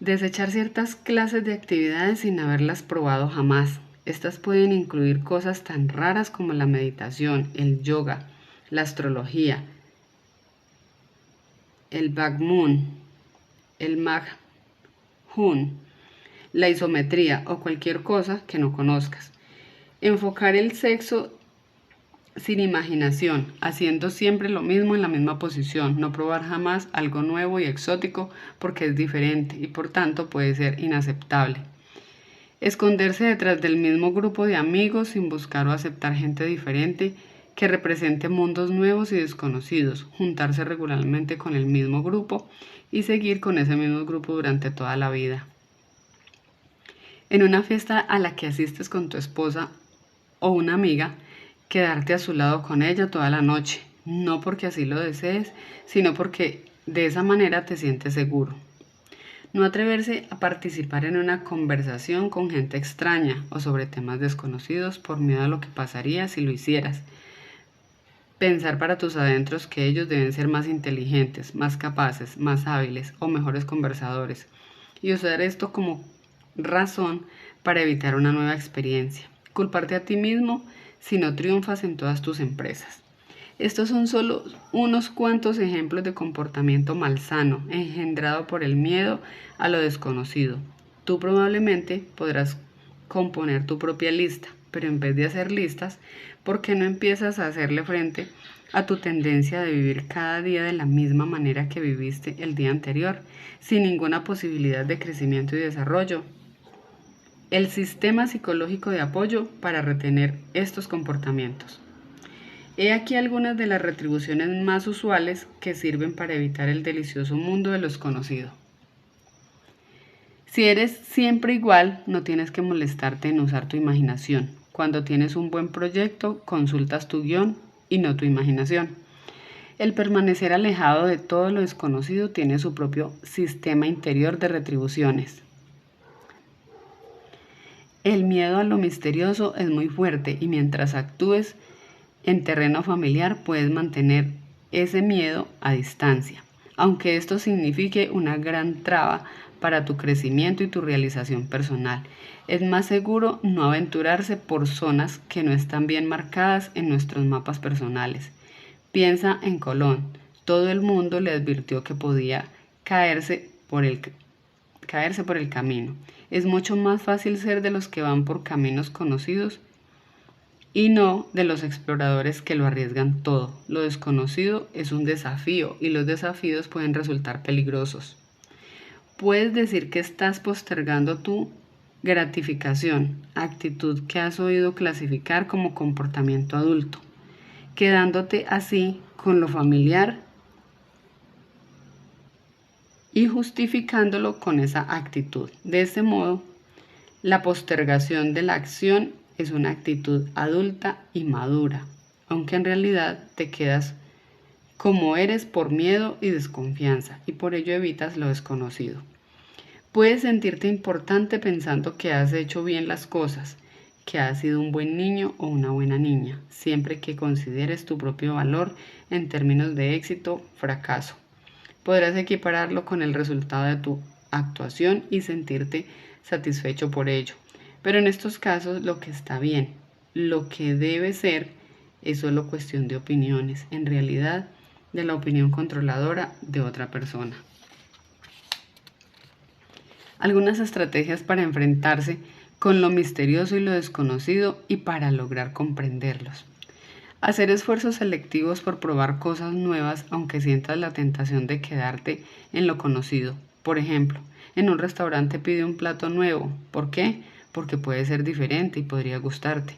Desechar ciertas clases de actividades sin haberlas probado jamás. Estas pueden incluir cosas tan raras como la meditación, el yoga, la astrología, el Bagmoon, el Maghun, la isometría o cualquier cosa que no conozcas. Enfocar el sexo sin imaginación, haciendo siempre lo mismo en la misma posición, no probar jamás algo nuevo y exótico porque es diferente y por tanto puede ser inaceptable. Esconderse detrás del mismo grupo de amigos sin buscar o aceptar gente diferente que represente mundos nuevos y desconocidos, juntarse regularmente con el mismo grupo y seguir con ese mismo grupo durante toda la vida. En una fiesta a la que asistes con tu esposa o una amiga, quedarte a su lado con ella toda la noche, no porque así lo desees, sino porque de esa manera te sientes seguro. No atreverse a participar en una conversación con gente extraña o sobre temas desconocidos por miedo a lo que pasaría si lo hicieras. Pensar para tus adentros que ellos deben ser más inteligentes, más capaces, más hábiles o mejores conversadores y usar esto como razón para evitar una nueva experiencia. Culparte a ti mismo si no triunfas en todas tus empresas. Estos son solo unos cuantos ejemplos de comportamiento malsano, engendrado por el miedo a lo desconocido. Tú probablemente podrás componer tu propia lista, pero en vez de hacer listas, ¿por qué no empiezas a hacerle frente a tu tendencia de vivir cada día de la misma manera que viviste el día anterior, sin ninguna posibilidad de crecimiento y desarrollo? El sistema psicológico de apoyo para retener estos comportamientos. He aquí algunas de las retribuciones más usuales que sirven para evitar el delicioso mundo de lo desconocido. Si eres siempre igual, no tienes que molestarte en usar tu imaginación. Cuando tienes un buen proyecto, consultas tu guión y no tu imaginación. El permanecer alejado de todo lo desconocido tiene su propio sistema interior de retribuciones. El miedo a lo misterioso es muy fuerte y mientras actúes en terreno familiar puedes mantener ese miedo a distancia. aunque esto signifique una gran traba para tu crecimiento y tu realización personal. Es más seguro no aventurarse por zonas que no están bien marcadas en nuestros mapas personales. Piensa en Colón. Todo el mundo le advirtió que podía caerse por el camino. Es mucho más fácil ser de los que van por caminos conocidos y no de los exploradores que lo arriesgan todo. Lo desconocido es un desafío y los desafíos pueden resultar peligrosos. Puedes decir que estás postergando tu gratificación, actitud que has oído clasificar como comportamiento adulto, quedándote así con lo familiar y justificándolo con esa actitud. De este modo, la postergación de la acción es una actitud adulta y madura, aunque en realidad te quedas como eres por miedo y desconfianza y por ello evitas lo desconocido. Puedes sentirte importante pensando que has hecho bien las cosas, que has sido un buen niño o una buena niña, siempre que consideres tu propio valor en términos de éxito, fracaso. Podrás equipararlo con el resultado de tu actuación y sentirte satisfecho por ello. Pero en estos casos lo que está bien, lo que debe ser, es solo cuestión de opiniones, en realidad de la opinión controladora de otra persona. Algunas estrategias para enfrentarse con lo misterioso y lo desconocido y para lograr comprenderlos. Hacer esfuerzos selectivos por probar cosas nuevas aunque sientas la tentación de quedarte en lo conocido. Por ejemplo, en un restaurante pide un plato nuevo. ¿Por qué? Porque puede ser diferente y podría gustarte.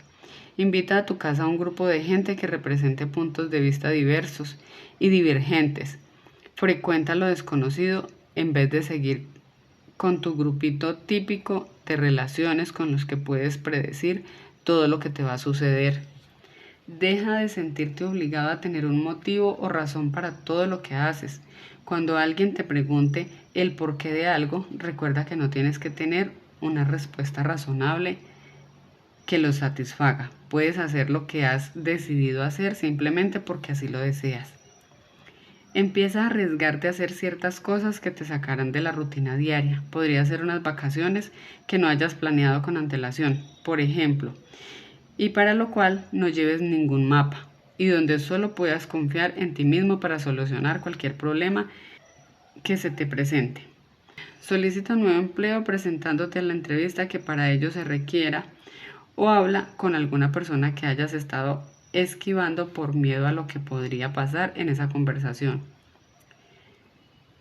Invita a tu casa a un grupo de gente que represente puntos de vista diversos y divergentes. Frecuenta lo desconocido en vez de seguir con tu grupito típico de relaciones con los que puedes predecir todo lo que te va a suceder. Deja de sentirte obligado a tener un motivo o razón para todo lo que haces. Cuando alguien te pregunte el porqué de algo, recuerda que no tienes que tener una respuesta razonable que lo satisfaga. Puedes hacer lo que has decidido hacer simplemente porque así lo deseas. Empieza a arriesgarte a hacer ciertas cosas que te sacarán de la rutina diaria. Podría ser unas vacaciones que no hayas planeado con antelación, por ejemplo, y para lo cual no lleves ningún mapa y donde solo puedas confiar en ti mismo para solucionar cualquier problema que se te presente. Solicita un nuevo empleo presentándote a la entrevista que para ello se requiera o habla con alguna persona que hayas estado esquivando por miedo a lo que podría pasar en esa conversación.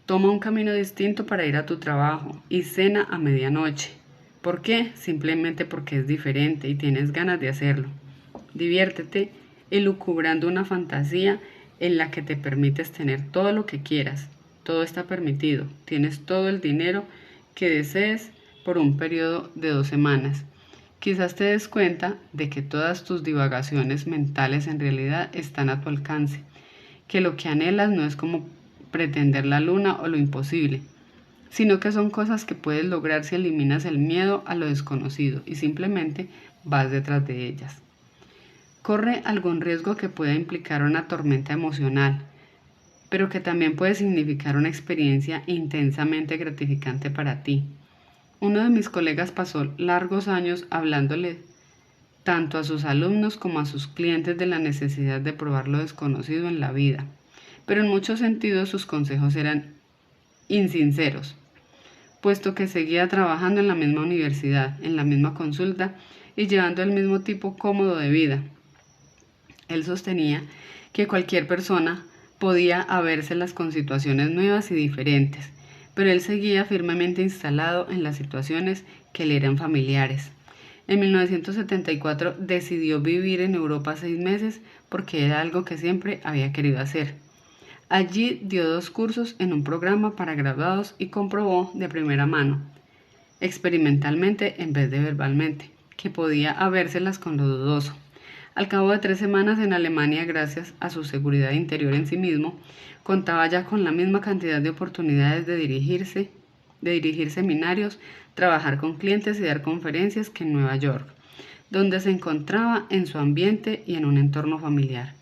Toma un camino distinto para ir a tu trabajo y cena a medianoche. ¿Por qué? Simplemente porque es diferente y tienes ganas de hacerlo. Diviértete elucubrando una fantasía en la que te permites tener todo lo que quieras. Todo está permitido. Tienes todo el dinero que desees por un periodo de 2 semanas. Quizás te des cuenta de que todas tus divagaciones mentales en realidad están a tu alcance, que lo que anhelas no es como pretender la luna o lo imposible, sino que son cosas que puedes lograr si eliminas el miedo a lo desconocido y simplemente vas detrás de ellas. Corre algún riesgo que pueda implicar una tormenta emocional, pero que también puede significar una experiencia intensamente gratificante para ti. Uno de mis colegas pasó largos años hablándole tanto a sus alumnos como a sus clientes de la necesidad de probar lo desconocido en la vida, pero en muchos sentidos sus consejos eran insinceros, puesto que seguía trabajando en la misma universidad, en la misma consulta y llevando el mismo tipo cómodo de vida. Él sostenía que cualquier persona podía habérselas con situaciones nuevas y diferentes, pero él seguía firmemente instalado en las situaciones que le eran familiares. En 1974 decidió vivir en Europa 6 meses porque era algo que siempre había querido hacer. Allí dio 2 cursos en un programa para graduados y comprobó de primera mano, experimentalmente en vez de verbalmente, que podía habérselas con lo dudoso. Al cabo de 3 semanas en Alemania, gracias a su seguridad interior en sí mismo, contaba ya con la misma cantidad de oportunidades de dirigir seminarios, trabajar con clientes y dar conferencias que en Nueva York, donde se encontraba en su ambiente y en un entorno familiar.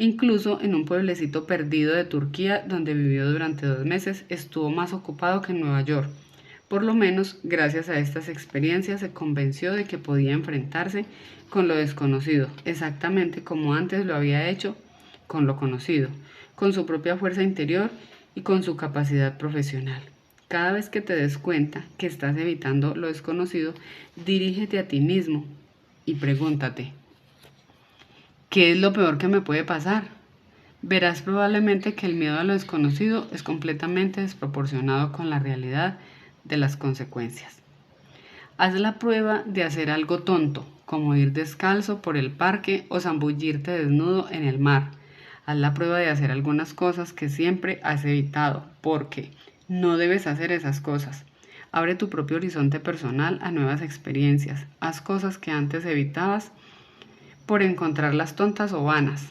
Incluso en un pueblecito perdido de Turquía, donde vivió durante 2 meses, estuvo más ocupado que en Nueva York. Por lo menos, gracias a estas experiencias, se convenció de que podía enfrentarse con lo desconocido, exactamente como antes lo había hecho con lo conocido, con su propia fuerza interior y con su capacidad profesional. Cada vez que te des cuenta que estás evitando lo desconocido, dirígete a ti mismo y pregúntate, ¿qué es lo peor que me puede pasar? Verás probablemente que el miedo a lo desconocido es completamente desproporcionado con la realidad de las consecuencias. Haz la prueba de hacer algo tonto, como ir descalzo por el parque o zambullirte desnudo en el mar. Haz la prueba de hacer algunas cosas que siempre has evitado, porque no debes hacer esas cosas. Abre tu propio horizonte personal a nuevas experiencias. Haz cosas que antes evitabas por encontrarlas tontas o vanas.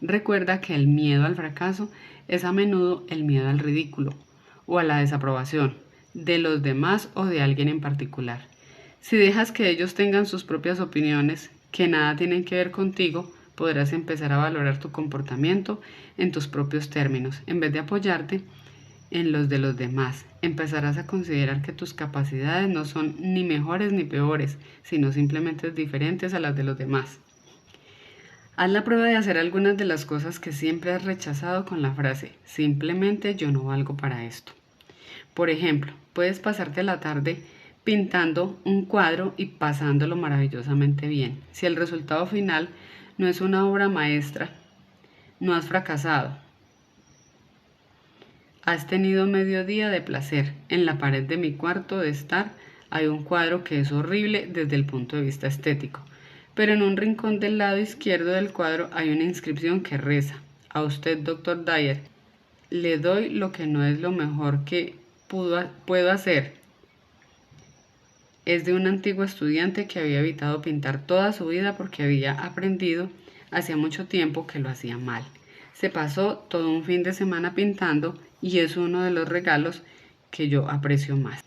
Recuerda que el miedo al fracaso es a menudo el miedo al ridículo o a la desaprobación de los demás o de alguien en particular. Si dejas que ellos tengan sus propias opiniones que nada tienen que ver contigo, podrás empezar a valorar tu comportamiento en tus propios términos, en vez de apoyarte en los de los demás. Empezarás a considerar que tus capacidades no son ni mejores ni peores, sino simplemente diferentes a las de los demás. Haz la prueba de hacer algunas de las cosas que siempre has rechazado con la frase, simplemente yo no valgo para esto. Por ejemplo, puedes pasarte la tarde pintando un cuadro y pasándolo maravillosamente bien. Si el resultado final no es una obra maestra, no has fracasado. Has tenido medio día de placer. En la pared de mi cuarto de estar hay un cuadro que es horrible desde el punto de vista estético, pero en un rincón del lado izquierdo del cuadro hay una inscripción que reza: a usted, Dr. Dyer, le doy lo que no es lo mejor que puedo hacer. Es de un antiguo estudiante que había evitado pintar toda su vida porque había aprendido hacía mucho tiempo que lo hacía mal. Se pasó todo un fin de semana pintando y es uno de los regalos que yo aprecio más.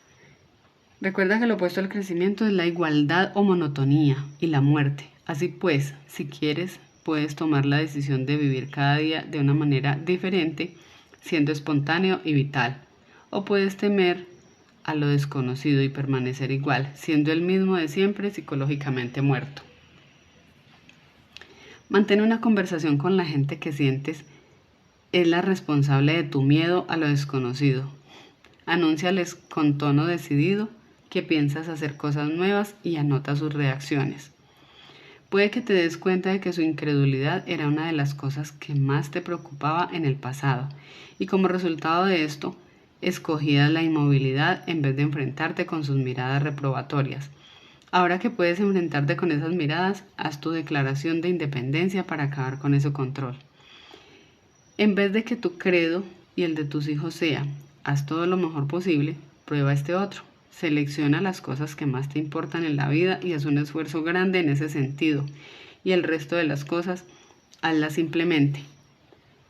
Recuerda que lo opuesto al crecimiento es la igualdad o monotonía y la muerte. Así pues, si quieres, puedes tomar la decisión de vivir cada día de una manera diferente, siendo espontáneo y vital. O puedes temer a lo desconocido y permanecer igual, siendo el mismo de siempre, psicológicamente muerto. Mantén una conversación con la gente que sientes es la responsable de tu miedo a lo desconocido. Anúnciales con tono decidido que piensas hacer cosas nuevas y anota sus reacciones. Puede que te des cuenta de que su incredulidad era una de las cosas que más te preocupaba en el pasado, y como resultado de esto, escogías la inmovilidad en vez de enfrentarte con sus miradas reprobatorias. Ahora que puedes enfrentarte con esas miradas, haz tu declaración de independencia para acabar con ese control. En vez de que tu credo y el de tus hijos sea, haz todo lo mejor posible, prueba este otro. Selecciona las cosas que más te importan en la vida y haz un esfuerzo grande en ese sentido. Y el resto de las cosas, hazlas simplemente.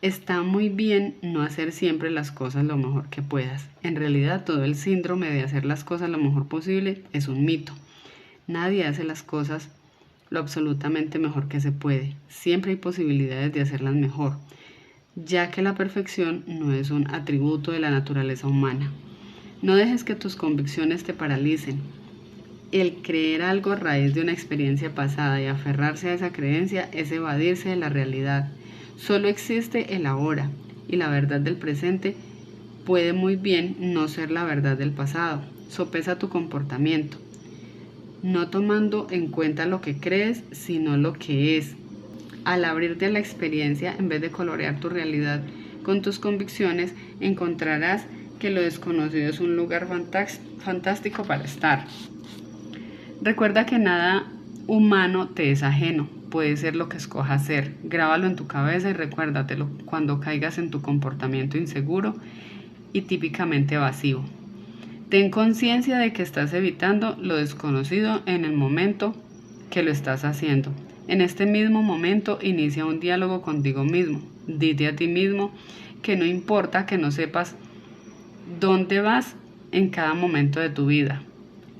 Está muy bien no hacer siempre las cosas lo mejor que puedas. En realidad, todo el síndrome de hacer las cosas lo mejor posible es un mito. Nadie hace las cosas lo absolutamente mejor que se puede. Siempre hay posibilidades de hacerlas mejor, ya que la perfección no es un atributo de la naturaleza humana. No dejes que tus convicciones te paralicen. El creer algo a raíz de una experiencia pasada y aferrarse a esa creencia es evadirse de la realidad. Solo existe el ahora, y la verdad del presente puede muy bien no ser la verdad del pasado. Sopesa tu comportamiento, no tomando en cuenta lo que crees, sino lo que es. Al abrirte a la experiencia, en vez de colorear tu realidad con tus convicciones, encontrarás que lo desconocido es un lugar fantástico para estar. Recuerda que nada humano te es ajeno, puede ser lo que escojas ser. Grábalo en tu cabeza y recuérdatelo cuando caigas en tu comportamiento inseguro y típicamente evasivo. Ten conciencia de que estás evitando lo desconocido en el momento que lo estás haciendo. En este mismo momento inicia un diálogo contigo mismo. Dite a ti mismo que no importa que no sepas dónde vas en cada momento de tu vida.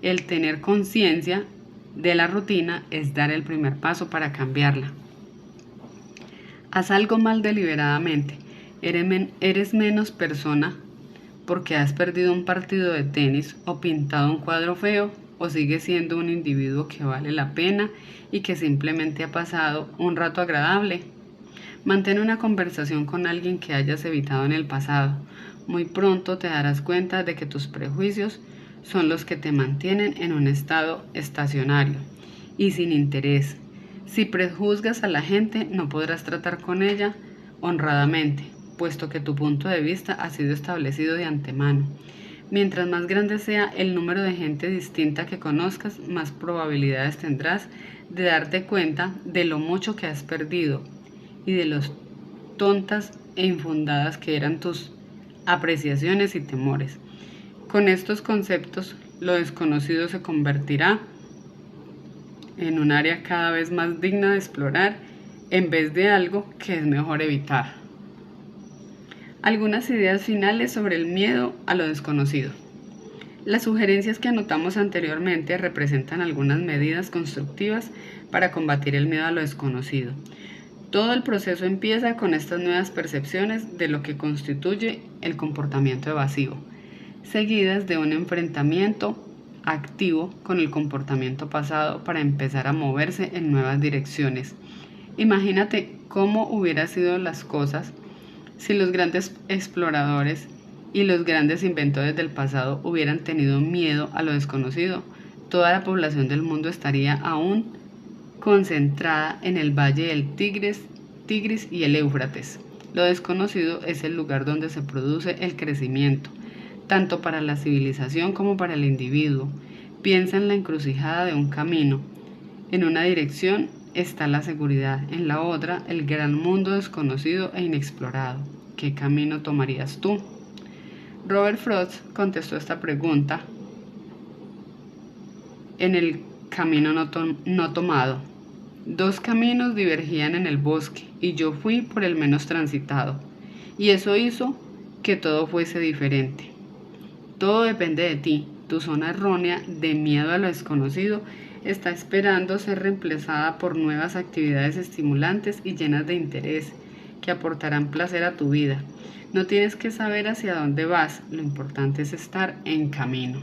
El tener conciencia de la rutina es dar el primer paso para cambiarla. Haz algo mal deliberadamente. Eres menos persona porque has perdido un partido de tenis o pintado un cuadro feo, o sigues siendo un individuo que vale la pena y que simplemente ha pasado un rato agradable. Mantén una conversación con alguien que hayas evitado en el pasado. Muy pronto te darás cuenta de que tus prejuicios son los que te mantienen en un estado estacionario y sin interés. Si prejuzgas a la gente, no podrás tratar con ella honradamente, puesto que tu punto de vista ha sido establecido de antemano. Mientras más grande sea el número de gente distinta que conozcas, más probabilidades tendrás de darte cuenta de lo mucho que has perdido y de lo tontas e infundadas que eran tus apreciaciones y temores. Con estos conceptos, lo desconocido se convertirá en un área cada vez más digna de explorar en vez de algo que es mejor evitar. Algunas ideas finales sobre el miedo a lo desconocido. Las sugerencias que anotamos anteriormente representan algunas medidas constructivas para combatir el miedo a lo desconocido. Todo el proceso empieza con estas nuevas percepciones de lo que constituye el comportamiento evasivo, seguidas de un enfrentamiento activo con el comportamiento pasado para empezar a moverse en nuevas direcciones. Imagínate cómo hubieran sido las cosas si los grandes exploradores y los grandes inventores del pasado hubieran tenido miedo a lo desconocido. Toda la población del mundo estaría aún concentrada en el valle del Tigris y el Éufrates. Lo desconocido es el lugar donde se produce el crecimiento, tanto para la civilización como para el individuo. Piensa en la encrucijada de un camino. En una dirección está la seguridad, en la otra el gran mundo desconocido e inexplorado. ¿Qué camino tomarías tú? Robert Frost contestó esta pregunta en el camino no tomado. Dos caminos divergían en el bosque y yo fui por el menos transitado, y eso hizo que todo fuese diferente. Todo depende de ti. Tu zona errónea de miedo a lo desconocido está esperando ser reemplazada por nuevas actividades estimulantes y llenas de interés que aportarán placer a tu vida. No tienes que saber hacia dónde vas, lo importante es estar en camino.